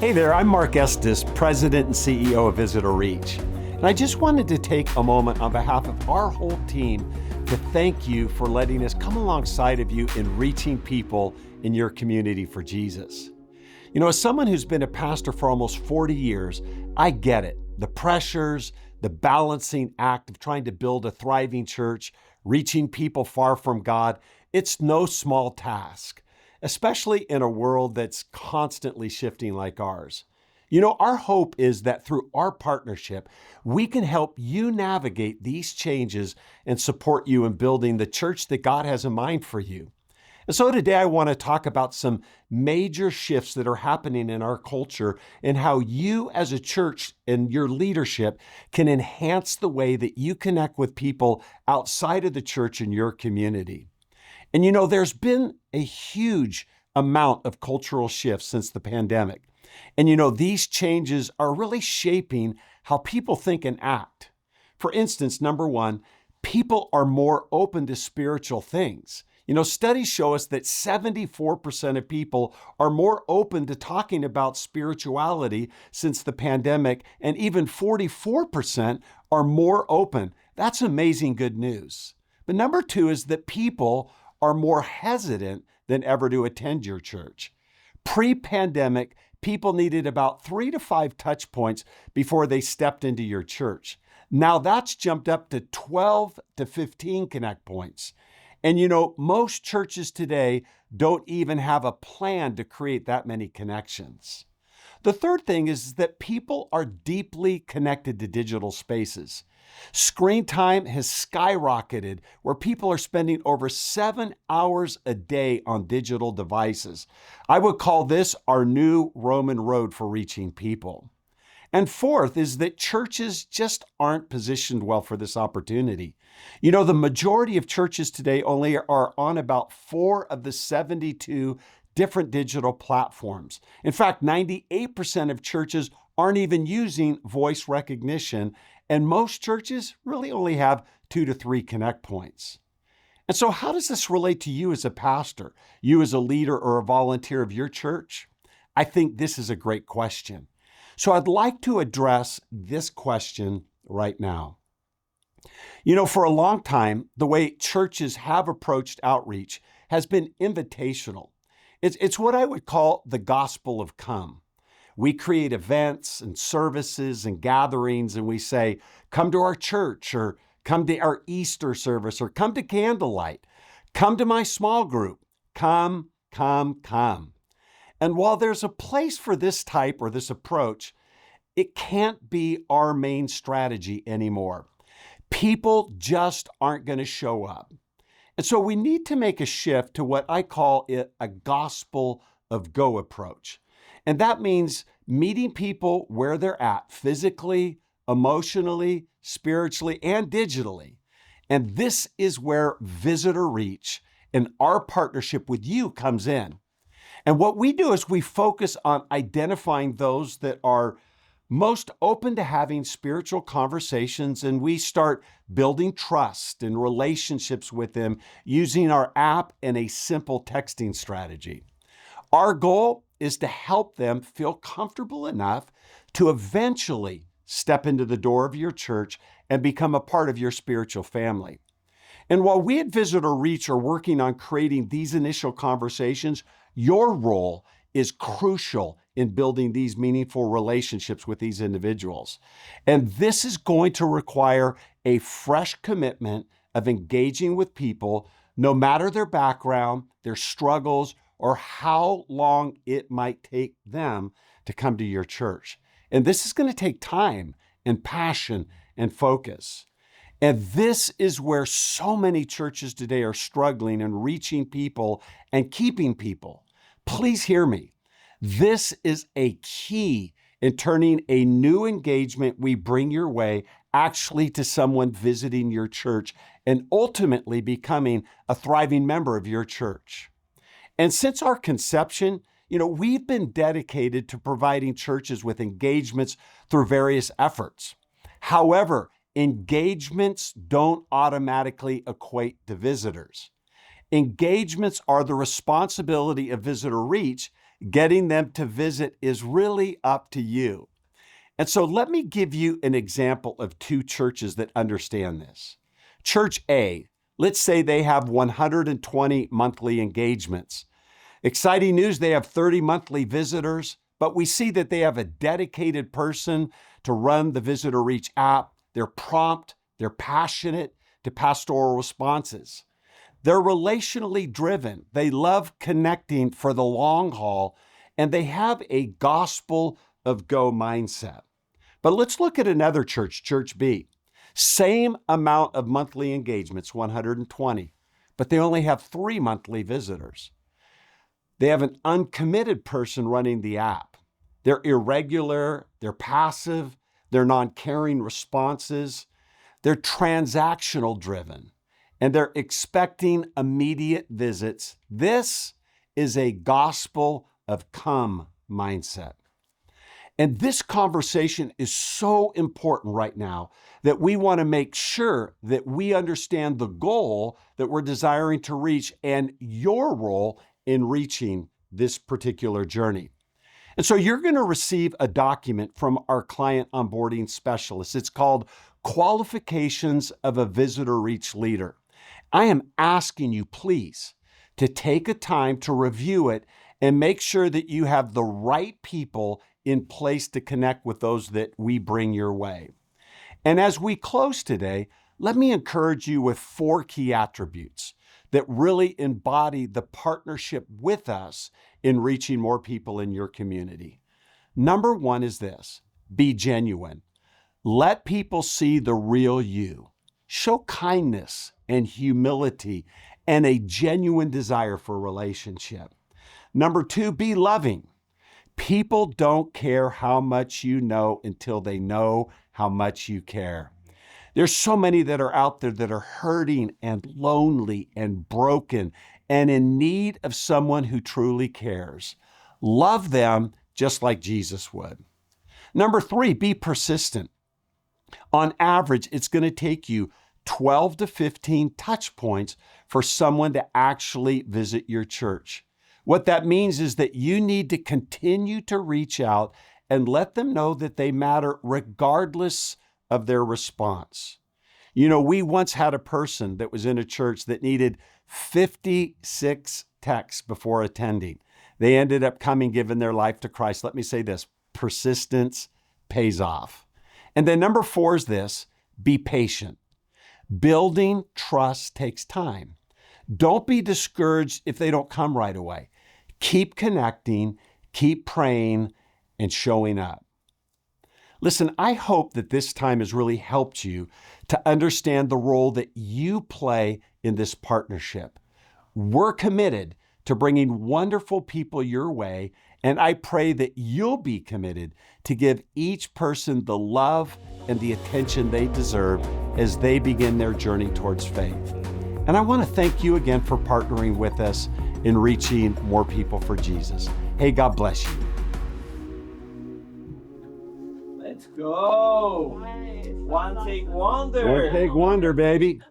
Hey there, I'm Marc Estes, President and CEO of VisitorReach. And I just wanted to take a moment on behalf of our whole team to thank you for letting us come alongside of you in reaching people in your community for Jesus. You know, as someone who's been a pastor for almost 40 years, I get it. The pressures, the balancing act of trying to build a thriving church, reaching people far from God, it's no small task, especially in a world that's constantly shifting like ours. You know, our hope is that through our partnership, we can help you navigate these changes and support you in building the church that God has in mind for you. And so today I want to talk about some major shifts that are happening in our culture and how you as a church and your leadership can enhance the way that you connect with people outside of the church in your community. And you know, there's been a huge amount of cultural shifts since the pandemic. And you know, these changes are really shaping how people think and act. For instance, number one, people are more open to spiritual things. You know, studies show us that 74% of people are more open to talking about spirituality since the pandemic, and even 44% are more open. That's amazing good news. But number two is that people are more hesitant than ever to attend your church. Pre-pandemic, people needed about 3 to 5 touch points before they stepped into your church. Now that's jumped up to 12 to 15 connect points. And you know, most churches today don't even have a plan to create that many connections. The third thing is that people are deeply connected to digital spaces. Screen time has skyrocketed where people are spending over 7 hours a day on digital devices. I would call this our new Roman road for reaching people. And fourth is that churches just aren't positioned well for this opportunity. You know, the majority of churches today only are on about 4 of the 72 different digital platforms. In fact, 98% of churches aren't even using voice recognition, and most churches really only have 2 to 3 connect points. And so how does this relate to you as a pastor, you as a leader or a volunteer of your church? I think this is a great question. So I'd like to address this question right now. You know, for a long time, the way churches have approached outreach has been invitational. It's what I would call the gospel of come. We create events and services and gatherings, and we say, come to our church, or come to our Easter service, or come to candlelight, come to my small group, come. And while there's a place for this type or this approach, it can't be our main strategy anymore. People just aren't going to show up. And so we need to make a shift to what I call it a gospel of go approach. And that means meeting people where they're at, physically, emotionally, spiritually, and digitally. And this is where VisitorReach and our partnership with you comes in. And what we do is we focus on identifying those that are most open to having spiritual conversations, and we start building trust and relationships with them using our app and a simple texting strategy. Our goal is to help them feel comfortable enough to eventually step into the door of your church and become a part of your spiritual family. And while we at VisitorReach are working on creating these initial conversations, your role is crucial in building these meaningful relationships with these individuals. And this is going to require a fresh commitment of engaging with people, no matter their background, their struggles, or how long it might take them to come to your church. And this is going to take time and passion and focus. And this is where so many churches today are struggling in reaching people and keeping people. Please hear me. This is a key in turning a new engagement we bring your way actually to someone visiting your church and ultimately becoming a thriving member of your church. And since our conception, you know, we've been dedicated to providing churches with engagements through various efforts. However, engagements don't automatically equate to visitors. Engagements are the responsibility of VisitorReach, Getting them to visit is really up to you. And so let me give you an example of two churches that understand this. Church A, let's say they have 120 monthly engagements. Exciting news, they have 30 monthly visitors, but we see that they have a dedicated person to run the VisitorReach app. They're prompt, they're passionate to pastoral responses. They're relationally driven. They love connecting for the long haul, and they have a gospel of go mindset. But let's look at another church, Church B. Same amount of monthly engagements, 120, but they only have 3 monthly visitors. They have an uncommitted person running the app. They're irregular, they're passive, they're non-caring responses, they're transactional driven, and they're expecting immediate visits. This is a gospel of come mindset. And this conversation is so important right now that we want to make sure that we understand the goal that we're desiring to reach and your role in reaching this particular journey. And so you're going to receive a document from our client onboarding specialist. It's called Qualifications of a VisitorReach Leader. I am asking you, please, to take a time to review it and make sure that you have the right people in place to connect with those that we bring your way. And as we close today, let me encourage you with 4 key attributes that really embody the partnership with us in reaching more people in your community. Number 1 is this: be genuine. Let people see the real you. Show kindness and humility and a genuine desire for relationship. Number 2, be loving. People don't care how much you know until they know how much you care. There's so many that are out there that are hurting and lonely and broken and in need of someone who truly cares. Love them just like Jesus would. Number 3, be persistent. On average, it's going to take you 12 to 15 touch points for someone to actually visit your church. What that means is that you need to continue to reach out and let them know that they matter regardless of their response. You know, we once had a person that was in a church that needed 56 texts before attending. They ended up coming, giving their life to Christ. Let me say this: persistence pays off. And then number 4 is this: be patient. Building trust takes time. Don't be discouraged if they don't come right away. Keep connecting, keep praying, and showing up. Listen, I hope that this time has really helped you to understand the role that you play in this partnership. We're committed to bringing wonderful people your way, and I pray that you'll be committed to give each person the love and the attention they deserve as they begin their journey towards faith. And I want to thank you again for partnering with us in reaching more people for Jesus. Hey, God bless you. Let's go. One take wonder. One take wonder, baby.